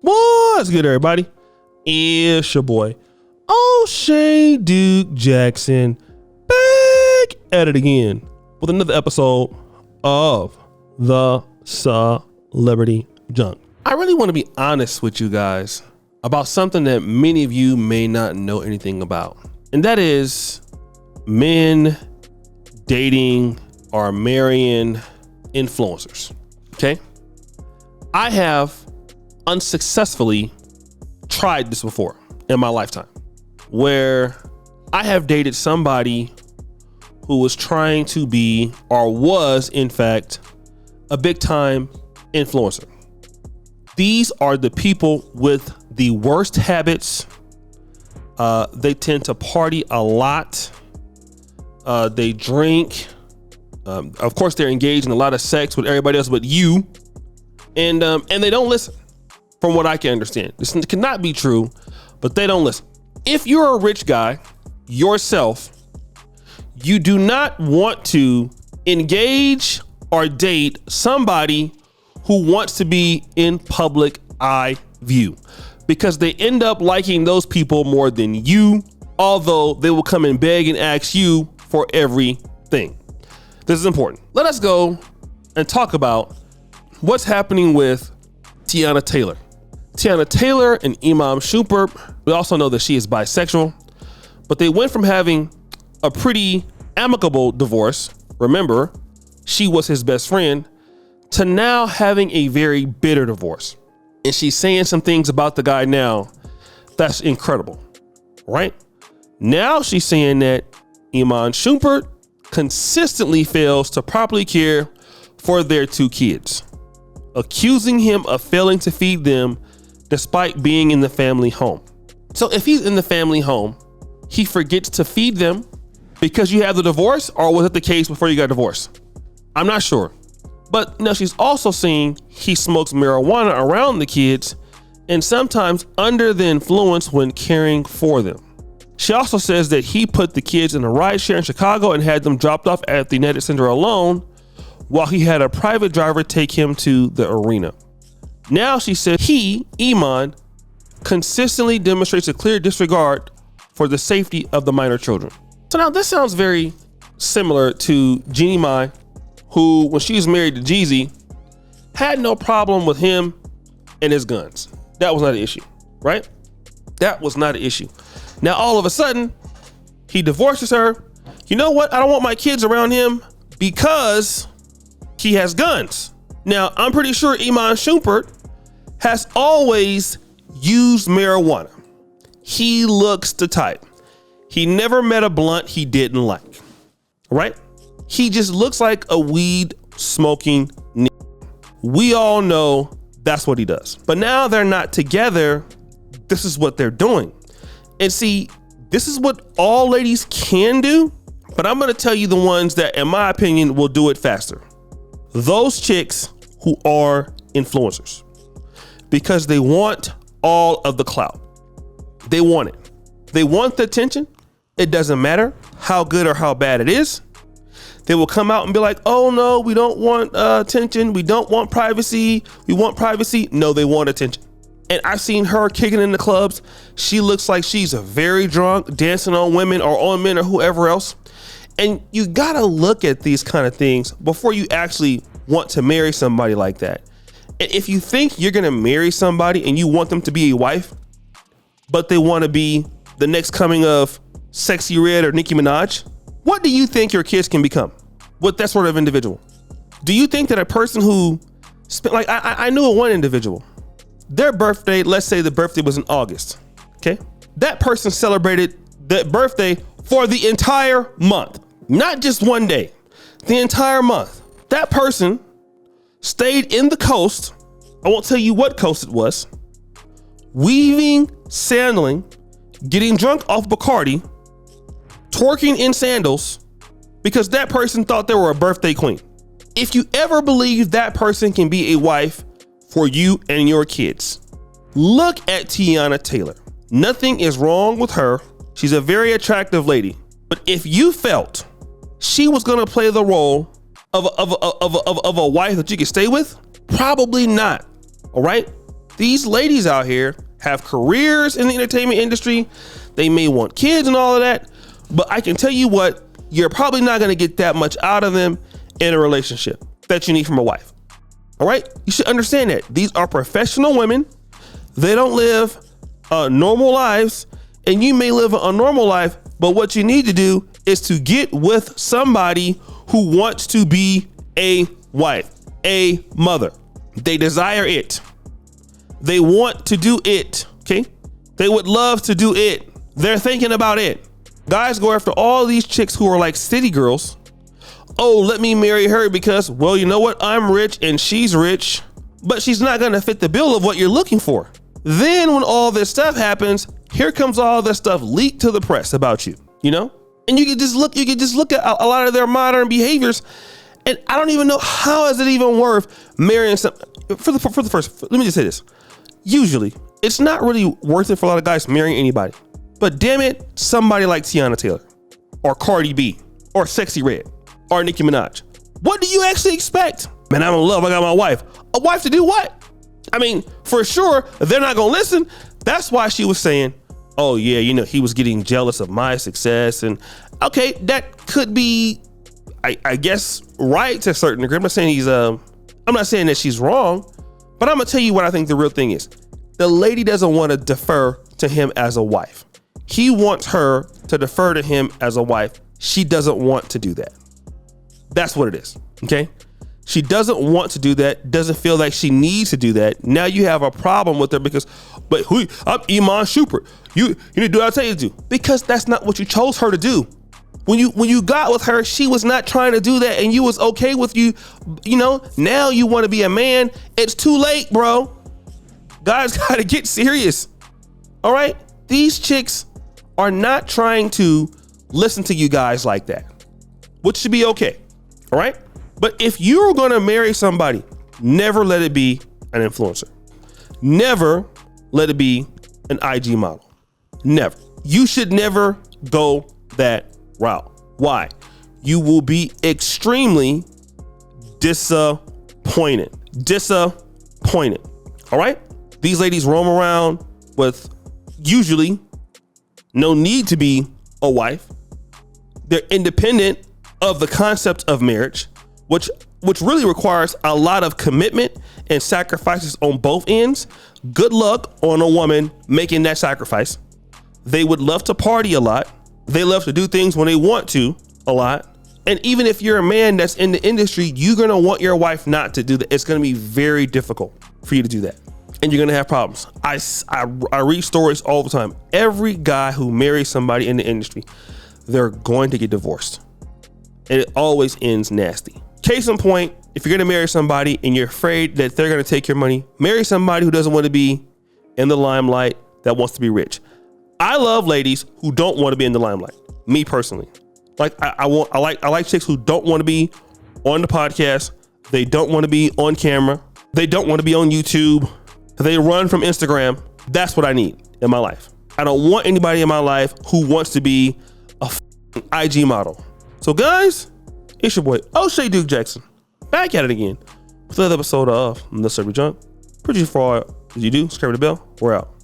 What's good, everybody? It's your boy, O'Shea Duke Jackson, back at it again with another episode of the Celebrity Junk. I really want to be honest with you guys about something that many of you may not know anything about, and that is men dating or marrying influencers. Okay, I have unsuccessfully tried this before in my lifetime, where I have dated somebody who was trying to be, or was in fact, a big time influencer. These are the people with the worst habits. They tend to party a lot. They drink. Of course, they're engaged in a lot of sex with everybody else but you. And they don't listen, from what I can understand. This cannot be true, but they don't listen. If you're a rich guy yourself, you do not want to engage or date somebody who wants to be in public eye view, because they end up liking those people more than you, although they will come and beg and ask you for everything. This is important. Let us go and talk about what's happening with Teyana Taylor. Teyana Taylor and Iman Shumpert, we also know that she is bisexual, but they went from having a pretty amicable divorce, remember, she was his best friend, to now having a very bitter divorce. And she's saying some things about the guy now that's incredible, right? Now she's saying that Iman Shumpert consistently fails to properly care for their two kids, accusing him of failing to feed them despite being in the family home. So if he's in the family home, he forgets to feed them because you have the divorce, or was it the case before you got divorced? I'm not sure. But now she's also saying he smokes marijuana around the kids and sometimes under the influence when caring for them. She also says that he put the kids in a rideshare in Chicago and had them dropped off at the United Center alone, while he had a private driver take him to the arena. Now she said he, Iman, consistently demonstrates a clear disregard for the safety of the minor children. So now this sounds very similar to Jeannie Mai, who, when she was married to Jeezy, had no problem with him and his guns. That was not an issue, right? That was not an issue. Now all of a sudden, he divorces her. You know what? I don't want my kids around him because he has guns. Now, I'm pretty sure Iman Shumpert has always used marijuana. He looks the type. He never met a blunt he didn't like, right? He just looks like a weed smoking nigga. We all know that's what he does. But now they're not together. This is what they're doing. And see, this is what all ladies can do, but I'm going to tell you the ones that, in my opinion, will do it faster. Those chicks who are influencers, because they want all of the clout. They want it. They want the attention. It doesn't matter how good or how bad it is. They will come out and be like, oh no, we don't want attention. We don't want privacy. We want privacy. No, they want attention. And I've seen her kicking in the clubs. She looks like she's a very drunk, dancing on women or on men or whoever else. And you gotta look at these kind of things before you actually want to marry somebody like that. And if you think you're gonna marry somebody and you want them to be a wife, but they want to be the next coming of Sexy Red or Nicki Minaj, what do you think your kids can become with that sort of individual? Do you think that a person who spent, like I knew one individual, their birthday, let's say the birthday was in August, okay? That person celebrated that birthday for the entire month. Not just one day, the entire month. That person stayed in the coast. I won't tell you what coast it was. Weaving, sandling, getting drunk off Bacardi, twerking in sandals, because that person thought they were a birthday queen. If you ever believe that person can be a wife for you and your kids, look at Teyana Taylor. Nothing is wrong with her. She's a very attractive lady. But if you felt she was going to play the role of a wife that you could stay with, probably not. All right. These ladies out here have careers in the entertainment industry. They may want kids and all of that, but I can tell you what, you're probably not going to get that much out of them in a relationship that you need from a wife. All right. You should understand that these are professional women. They don't live normal lives, and you may live a normal life, but what you need to do is to get with somebody who wants to be a wife, a mother. They desire it. They want to do it. Okay. They would love to do it. They're thinking about it. Guys go after all these chicks who are like city girls. Oh, let me marry her because, well, you know what? I'm rich and she's rich, but she's not going to fit the bill of what you're looking for. Then when all this stuff happens, here comes all this stuff leaked to the press about you, you know? And you can just look at a lot of their modern behaviors. And I don't even know, how is it even worth marrying some, for the first, let me just say this. Usually it's not really worth it for a lot of guys marrying anybody, but damn it, somebody like Teyana Taylor or Cardi B or Sexy Red or Nicki Minaj. What do you actually expect? Man, I'm in love. I got my wife. A wife to do what? I mean, for sure, they're not going to listen. That's why she was saying, oh yeah, you know, he was getting jealous of my success. And okay, that could be, I guess, right to a certain degree. I'm not saying I'm not saying that she's wrong, but I'm gonna tell you what I think the real thing is. The lady doesn't want to defer to him as a wife. He wants her to defer to him as a wife. She doesn't want to do that. That's what it is. Okay. She doesn't want to do that, doesn't feel like she needs to do that. Now you have a problem with her because, but I'm Iman Shumpert. You need to do what I tell you to do, because that's not what you chose her to do. When you got with her, she was not trying to do that, and you was okay with you know, now you want to be a man. It's too late, bro. Guys got to get serious. All right. These chicks are not trying to listen to you guys like that, which should be okay. All right. But if you're going to marry somebody, never let it be an influencer. Never let it be an IG model. Never. You should never go that route. Why? You will be extremely disappointed. Disappointed. All right? These ladies roam around with usually no need to be a wife. They're independent of the concept of marriage, which really requires a lot of commitment and sacrifices on both ends. Good luck on a woman making that sacrifice. They would love to party a lot. They love to do things when they want to a lot. And even if you're a man that's in the industry, you're going to want your wife not to do that. It's going to be very difficult for you to do that. And you're going to have problems. I read stories all the time. Every guy who marries somebody in the industry, they're going to get divorced. And it always ends nasty. Case in point, if you're going to marry somebody and you're afraid that they're going to take your money, marry somebody who doesn't want to be in the limelight, that wants to be rich. I love ladies who don't want to be in the limelight. Me personally. Like I like chicks who don't want to be on the podcast. They don't want to be on camera. They don't want to be on YouTube. They run from Instagram. That's what I need in my life. I don't want anybody in my life who wants to be a IG model. So guys, it's your boy O'Shea Duke Jackson, back at it again with another episode of The Celebrity Junk. Producer for all you do, subscribe to the bell. We're out.